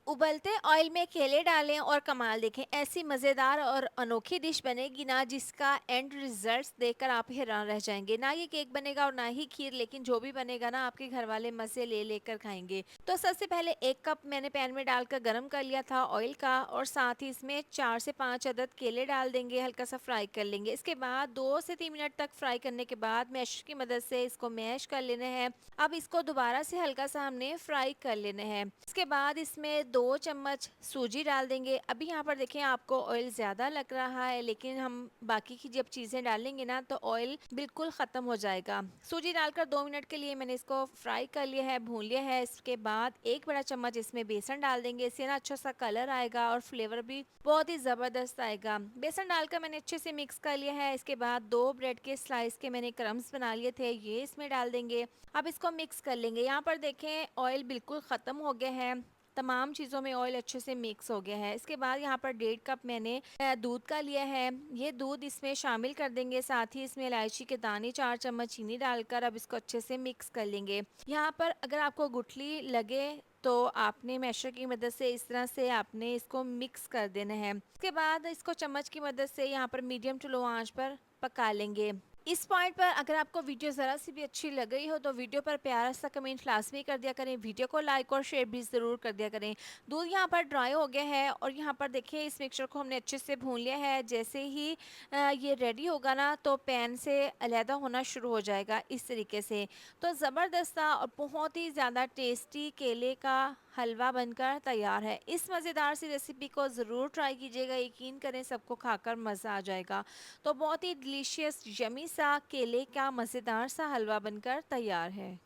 उबलते ऑयल में केले डालें और कमाल देखें, ऐसी मज़ेदार और अनोखी डिश बनेगी ना जिसका एंड रिजल्ट्स देखकर आप हैरान रह जाएंगे। ना ये केक बनेगा और ना ही खीर, लेकिन जो भी बनेगा ना आपके घर वाले मज़े ले लेकर खाएंगे। तो सबसे पहले 1 कप मैंने पैन में डालकर गर्म कर लिया था ऑयल का, और साथ ही इसमें 4 से 5 अदद केले डाल देंगे, हल्का सा फ्राई कर लेंगे। इसके बाद 2 से 3 मिनट तक फ्राई करने के बाद मैशर की मदद से इसको मैश कर लेना है। अब इसको दोबारा से हल्का सा हमने फ्राई कर लेना है। इसके बाद इसमें 2 चम्मच सूजी डाल देंगे। अभी यहाँ पर देखें आपको ऑयल ज़्यादा लग रहा है, लेकिन हम बाकी की जब चीज़ें डालेंगे ना तो ऑयल बिल्कुल ख़त्म हो जाएगा। सूजी डालकर 2 मिनट के लिए मैंने इसको फ्राई कर लिया है, भून लिया है। इसके बाद 1 बड़ा चम्मच इसमें बेसन डाल देंगे, इससे ना अच्छा सा कलर आएगा और फ्लेवर भी बहुत ही ज़बरदस्त आएगा। बेसन डालकर मैंने अच्छे से मिक्स कर लिया है। इसके बाद 2 ब्रेड के स्लाइस के मैंने क्रम्स बना लिए थे, ये इसमें डाल देंगे। अब इसको मिक्स कर लेंगे। यहाँ पर देखें ऑयल बिल्कुल ख़त्म हो गया है, तमाम चीज़ों में ऑयल अच्छे से मिक्स हो गया है। इसके बाद यहाँ पर 1.5 कप मैंने दूध का लिया है, ये दूध इसमें शामिल कर देंगे। साथ ही इसमें इलायची के दाने 4 चम्मच चीनी डालकर अब इसको अच्छे से मिक्स कर लेंगे। यहाँ पर अगर आपको गुठली लगे तो आपने मैशर की मदद से इस तरह से आपने इसको मिक्स कर देना है। इसके बाद इसको चम्मच की मदद से यहाँ पर मीडियम टू लो आंच पर पका लेंगे। इस पॉइंट पर अगर आपको वीडियो ज़रा सी भी अच्छी लग रही हो तो वीडियो पर प्यारा सा कमेंट लाजमी कर दिया करें, वीडियो को लाइक और शेयर भी ज़रूर कर दिया करें। दूध यहाँ पर ड्राई हो गया है और यहाँ पर देखिए इस मिक्सचर को हमने अच्छे से भून लिया है। जैसे ही ये रेडी होगा ना तो पैन से अलहदा होना शुरू हो जाएगा इस तरीके से। तो ज़बरदस्त सा और बहुत ही ज़्यादा टेस्टी केले का हलवा बनकर तैयार है। इस मज़ेदार सी रेसिपी को ज़रूर ट्राई कीजिएगा, यकीन करें सबको खाकर मज़ा आ जाएगा। तो बहुत ही डिलीशियस यमी सा केले का मज़ेदार सा हलवा बनकर तैयार है।